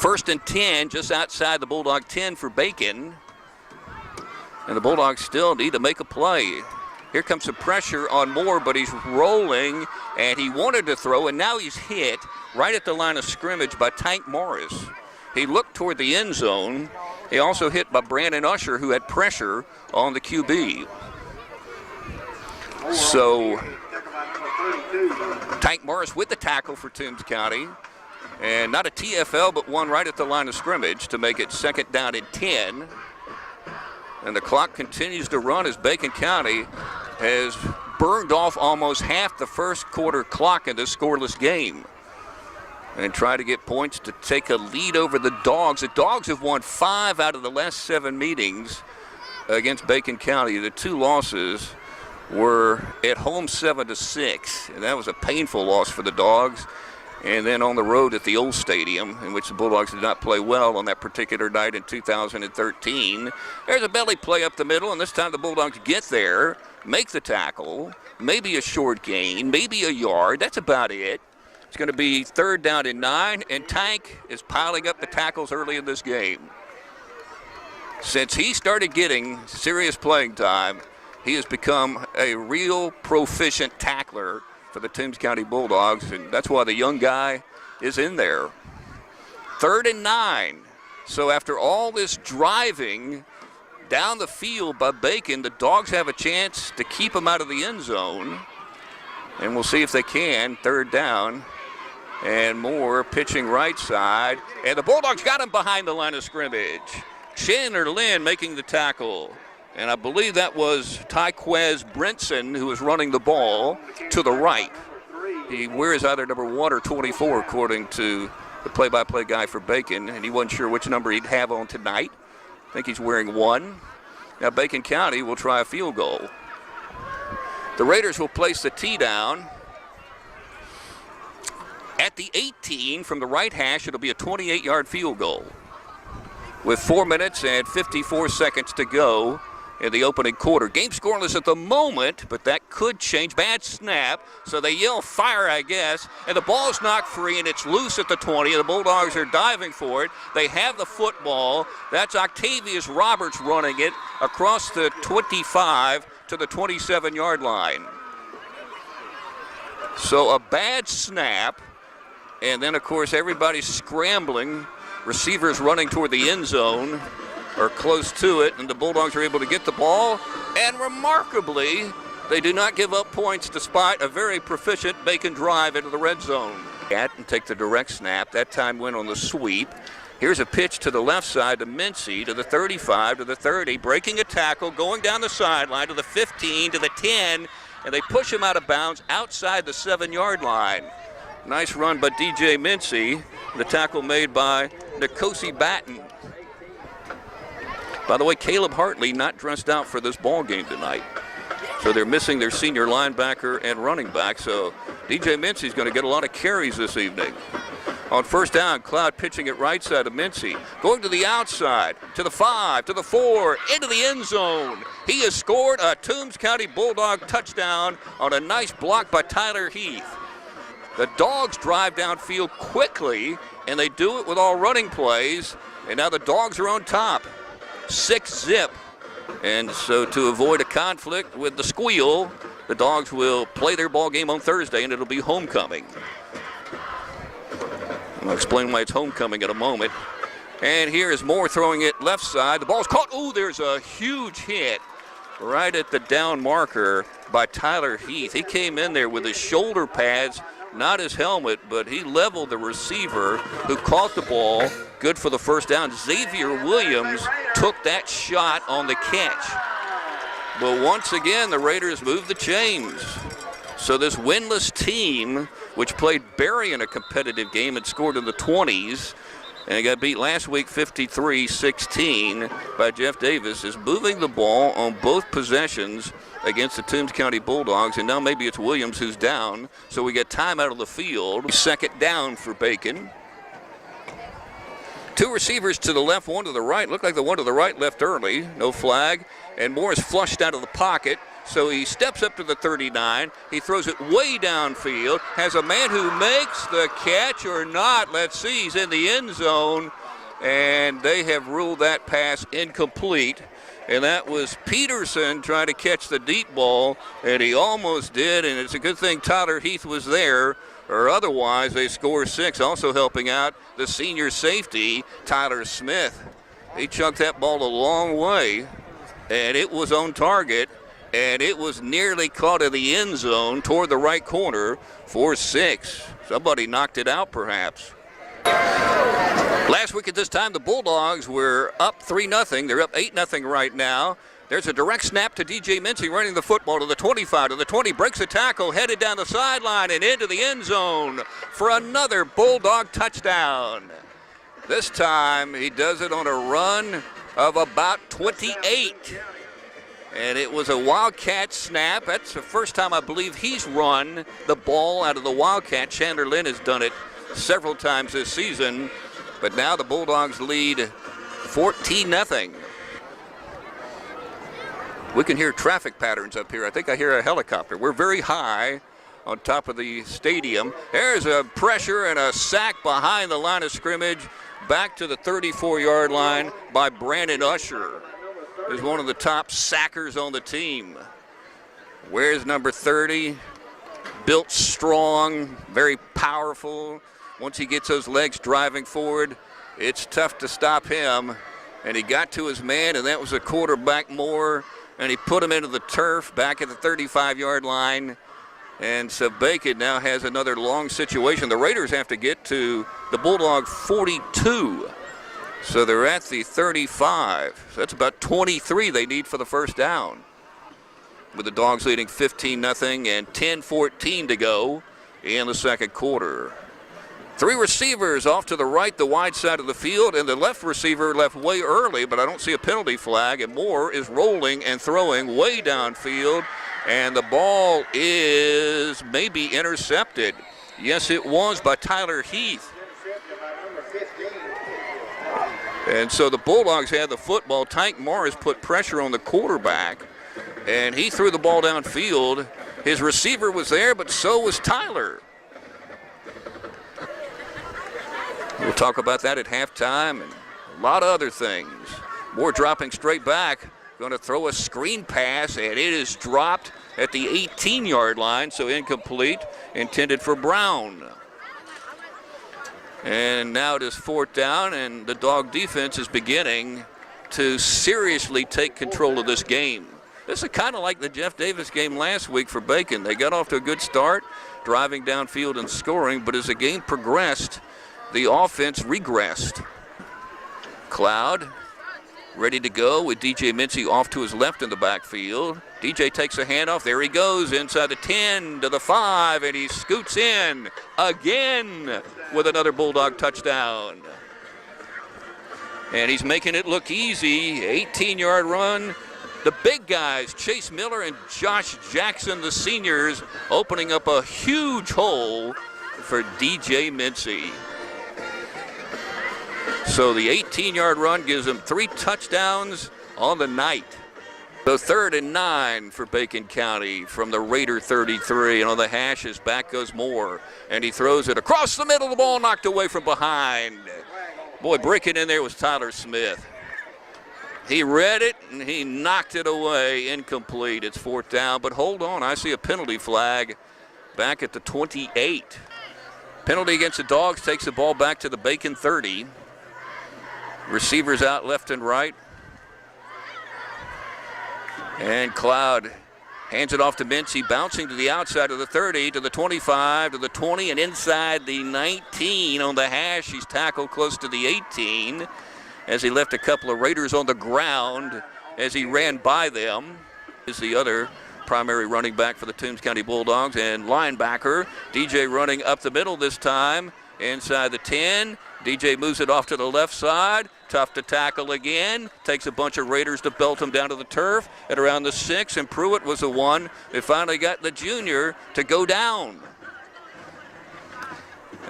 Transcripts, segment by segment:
First and 10, just outside the Bulldog 10 for Bacon. And the Bulldogs still need to make a play. Here comes some pressure on Moore, but he's rolling, and he wanted to throw, and now he's hit right at the line of scrimmage by Tank Morris. He looked toward the end zone. He also hit by Brandon Usher, who had pressure on the QB. So Tank Morris with the tackle for Toombs County. And not a TFL, but one right at the line of scrimmage to make it second down and 10. And the clock continues to run as Bacon County has burned off almost half the first quarter clock in this scoreless game. And try to get points to take a lead over the Dogs. The Dogs have won 5 out of the last 7 meetings against Bacon County. The 2 losses were at home 7-6, and that was a painful loss for the Dogs. And then on the road at the old stadium, in which the Bulldogs did not play well on that particular night in 2013. There's a belly play up the middle, and this time the Bulldogs get there, make the tackle, maybe a short gain, maybe a yard. That's about it. It's going to be third down and 9, and Tank is piling up the tackles early in this game. Since he started getting serious playing time, he has become a real proficient tackler for the Toombs County Bulldogs, and that's why the young guy is in there. Third and 9. So after all this driving down the field by Bacon, the Dogs have a chance to keep him out of the end zone, and we'll see if they can. Third down, and Moore pitching right side, and the Bulldogs got him behind the line of scrimmage. Chandler Lynn making the tackle. And I believe that was Tyquez Brinson who was running the ball to the right. He wears either number 1 or 24, according to the play-by-play guy for Bacon, and he wasn't sure which number he'd have on tonight. I think he's wearing 1. Now Bacon County will try a field goal. The Raiders will place the tee down at the 18 from the right hash. It'll be a 28-yard field goal with 4 minutes and 54 seconds to go in the opening quarter. Game scoreless at the moment, but that could change. Bad snap, so they yell fire, I guess, and the ball's knocked free, and it's loose at the 20. The Bulldogs are diving for it. They have the football. That's Octavius Roberts running it across the 25 to the 27-yard line. So a bad snap, and then, of course, everybody's scrambling. Receivers running toward the end zone, or close to it, and the Bulldogs are able to get the ball, and remarkably, they do not give up points despite a very proficient Bacon drive into the red zone. And take the direct snap. That time went on the sweep. Here's a pitch to the left side to Mincy, to the 35, to the 30, breaking a tackle, going down the sideline to the 15, to the 10, and they push him out of bounds outside the 7-yard line. Nice run by DJ Mincy. The tackle made by Nkosi Batten. By the way, Caleb Hartley not dressed out for this ball game tonight. So they're missing their senior linebacker and running back. So DJ Mincy's going to get a lot of carries this evening. On first down, Cloud pitching it right side of Mincy. Going to the outside, to the 5, to the 4, into the end zone. He has scored a Toombs County Bulldog touchdown on a nice block by Tyler Heath. The Dogs drive downfield quickly, and they do it with all running plays. And now the Dogs are on top. 6-zip. And so to avoid a conflict with the squeal, the Dogs will play their ball game on Thursday, and it'll be homecoming. I'll explain why it's homecoming in a moment. And here is Moore throwing it left side. The ball's caught. Ooh, there's a huge hit right at the down marker by Tyler Heath. He came in there with his shoulder pads, not his helmet, but he leveled the receiver who caught the ball. Good for the first down. Xavier Williams took that shot on the catch. But once again, the Raiders moved the chains. So this winless team, which played Berry in a competitive game and scored in the 20s, and got beat last week 53-16 by Jeff Davis, is moving the ball on both possessions against the Toombs County Bulldogs, and now maybe it's Williams who's down, so we get time out of the field. Second down for Bacon. 2 receivers to the left, 1 to the right. Looked like the one to the right left early. No flag. And Moore is flushed out of the pocket. So he steps up to the 39. He throws it way downfield. Has a man who makes the catch or not. Let's see. He's in the end zone. And they have ruled that pass incomplete. And that was Peterson trying to catch the deep ball. And he almost did. And it's a good thing Tyler Heath was there, or otherwise they score 6. Also helping out the senior safety, Tyler Smith. He chucked that ball a long way, and it was on target, and it was nearly caught in the end zone toward the right corner for 6. Somebody knocked it out, perhaps. Last week at this time, the Bulldogs were up 3-0. They're up 8-0 right now. There's a direct snap to DJ Mincy running the football to the 25, to the 20, breaks a tackle, headed down the sideline and into the end zone for another Bulldog touchdown. This time he does it on a run of about 28. And it was a Wildcat snap. That's the first time I believe he's run the ball out of the Wildcat. Chandler Lynn has done it several times this season. But now the Bulldogs lead 14-0. We can hear traffic patterns up here. I think I hear a helicopter. We're very high on top of the stadium. There's a pressure and a sack behind the line of scrimmage, back to the 34-yard line by Brandon Usher, who's one of the top sackers on the team. Where's number 30? Built strong, very powerful. Once he gets those legs driving forward, it's tough to stop him. And he got to his man, and that was a quarterback Moore, and he put him into the turf back at the 35-yard line. And so Bacon now has another long situation. The Raiders have to get to the Bulldog 42. So they're at the 35. So that's about 23 they need for the first down. With the Dogs leading 15-0 and 10-14 to go in the second quarter. 3 receivers off to the right, the wide side of the field, and the left receiver left way early, but I don't see a penalty flag, and Moore is rolling and throwing way downfield, and the ball is maybe intercepted. Yes, it was by Tyler Heath. And so the Bulldogs had the football. Tank Morris put pressure on the quarterback, and he threw the ball downfield. His receiver was there, but so was Tyler. We'll talk about that at halftime and a lot of other things. Moore dropping straight back, going to throw a screen pass, and it is dropped at the 18-yard line, so incomplete, intended for Brown. And now it is 4th down, and the Dog defense is beginning to seriously take control of this game. This is kind of like the Jeff Davis game last week for Bacon. They got off to a good start, driving downfield and scoring, but as the game progressed, the offense regressed. Cloud ready to go with DJ Mincy off to his left in the backfield. DJ takes a handoff. There he goes inside the 10 to the 5, and he scoots in again with another Bulldog touchdown. And he's making it look easy. 18-yard run. The big guys, Chase Miller and Josh Jackson, the seniors, opening up a huge hole for DJ Mincy. So the 18-yard run gives him 3 touchdowns on the night. So 3rd and 9 for Bacon County from the Raider 33. And on the hashes, back goes Moore. And he throws it across the middle. The ball knocked away from behind. Boy, breaking in there was Tyler Smith. He read it, and he knocked it away. Incomplete. It's 4th down. But hold on, I see a penalty flag back at the 28. Penalty against the Dogs takes the ball back to the Bacon 30. Receivers out left and right. And Cloud hands it off to Mincy, bouncing to the outside of the 30, to the 25, to the 20, and inside the 19 on the hash. He's tackled close to the 18 as he left a couple of Raiders on the ground as he ran by them. Is the other primary running back for the Toombs County Bulldogs, and linebacker. DJ running up the middle this time, inside the 10. DJ moves it off to the left side. Tough to tackle again. Takes a bunch of Raiders to belt him down to the turf at around the 6, and Pruitt was the one that finally got the junior to go down.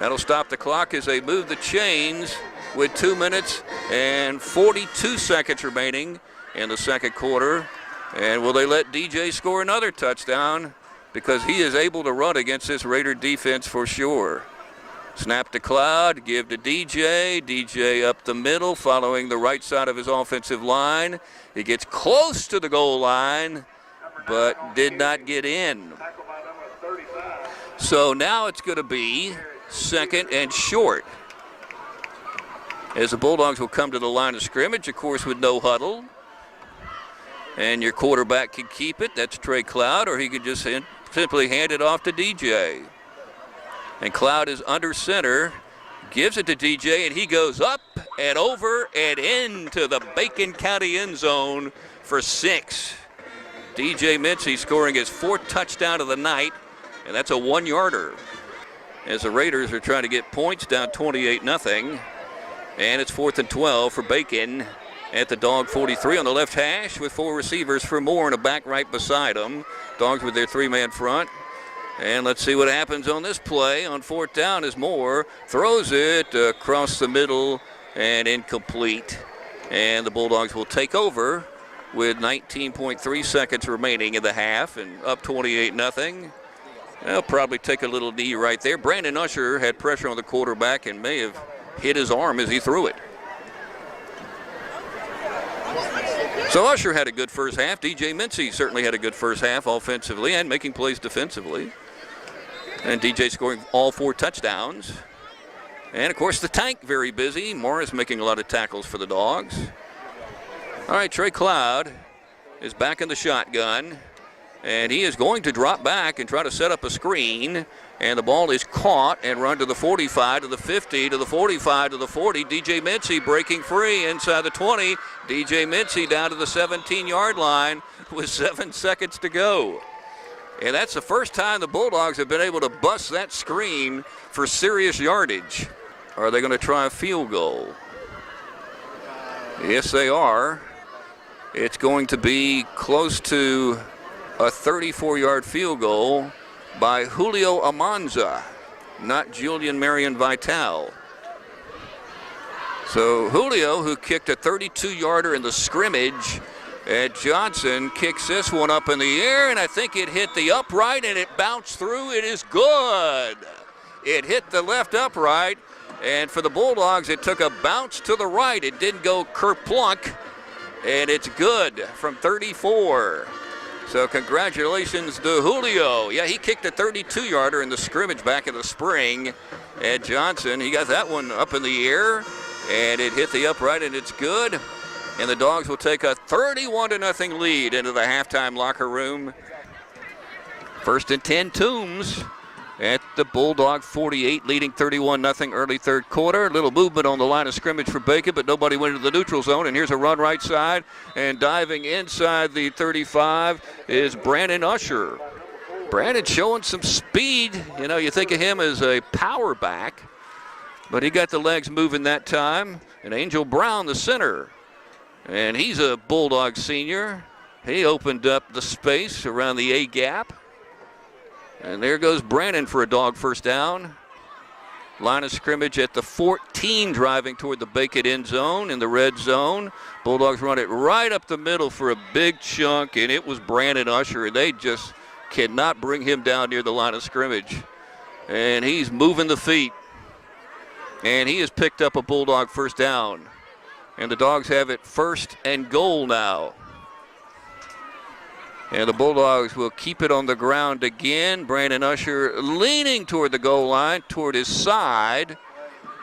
That'll stop the clock as they move the chains with 2 minutes and 42 seconds remaining in the second quarter. And will they let DJ score another touchdown? Because he is able to run against this Raider defense for sure. Snap to Cloud, give to DJ. DJ up the middle, following the right side of his offensive line. He gets close to the goal line, but did not get in. So now it's going to be second and short, as the Bulldogs will come to the line of scrimmage, of course, with no huddle. And your quarterback can keep it. That's Trey Cloud, or he could just simply hand it off to DJ. And Cloud is under center, gives it to DJ, and he goes up and over and into the Bacon County end zone for 6. DJ Mincy scoring his 4th touchdown of the night, and that's a 1-yarder. As the Raiders are trying to get points, down 28-0. And it's 4th and 12 for Bacon at the Dog 43 on the left hash with 4 receivers for Moore and a back right beside them. Dogs with their 3-man front. And let's see what happens on this play. On 4th down as Moore throws it across the middle and incomplete. And the Bulldogs will take over with 19.3 seconds remaining in the half and up 28-0. They'll probably take a little knee right there. Brandon Usher had pressure on the quarterback and may have hit his arm as he threw it. So Usher had a good first half. DJ Mincy certainly had a good first half offensively and making plays defensively. And DJ scoring all 4 touchdowns. And, of course, the tank very busy. Morris making a lot of tackles for the Dogs. All right, Trey Cloud is back in the shotgun. And he is going to drop back and try to set up a screen. And the ball is caught and run to the 45, to the 50, to the 45, to the 40. DJ Mincy breaking free inside the 20. DJ Mincy down to the 17-yard line with 7 seconds to go. And that's the first time the Bulldogs have been able to bust that screen for serious yardage. Are they going to try a field goal? Yes, they are. It's going to be close to a 34-yard field goal by Julio Almanza, not Julian Marion Vital. So Julio, who kicked a 32-yarder in the scrimmage at Johnson, kicks this one up in the air, and I think it hit the upright and it bounced through. It is good. It hit the left upright, and for the Bulldogs, it took a bounce to the right. It didn't go kerplunk, and it's good from 34. So congratulations to Julio. Yeah, he kicked a 32-yarder in the scrimmage back in the spring at Johnson. He got that one up in the air, and it hit the upright, and it's good. And the Dogs will take a 31-0 lead into the halftime locker room. 1st and 10, Toombs at the Bulldog 48, leading 31-0 early 3rd quarter. A little movement on the line of scrimmage for Bacon, but nobody went into the neutral zone. And here's a run right side, and diving inside the 35 is Brandon Usher. Brandon showing some speed. You know, you think of him as a power back, but he got the legs moving that time. And Angel Brown, the center, and he's a Bulldog senior. He opened up the space around the A-gap. And there goes Brandon for a Dog first down. Line of scrimmage at the 14, driving toward the Bacon end zone in the red zone. Bulldogs run it right up the middle for a big chunk, and it was Brandon Usher. They just cannot bring him down near the line of scrimmage. And he's moving the feet. And he has picked up a Bulldog first down. And the Dogs have it 1st and goal now. And the Bulldogs will keep it on the ground again. Brandon Usher leaning toward the goal line, toward his side,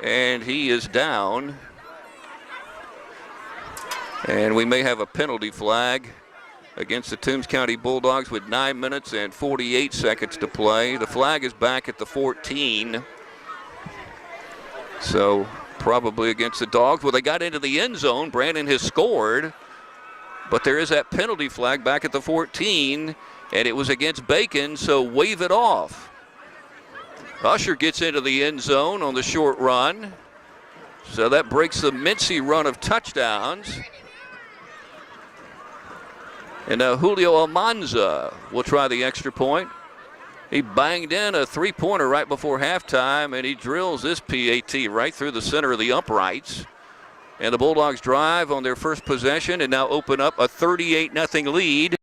and he is down. And we may have a penalty flag against the Toombs County Bulldogs with 9 minutes and 48 seconds to play. The flag is back at the 14. So probably against the Dogs. Well, they got into the end zone. Brandon has scored. But there is that penalty flag back at the 14, and it was against Bacon, so wave it off. Usher gets into the end zone on the short run. So that breaks the Mincy run of touchdowns. And now Julio Almanza will try the extra point. He banged in a 3-pointer right before halftime, and he drills this PAT right through the center of the uprights. And the Bulldogs drive on their first possession and now open up a 38-0 lead.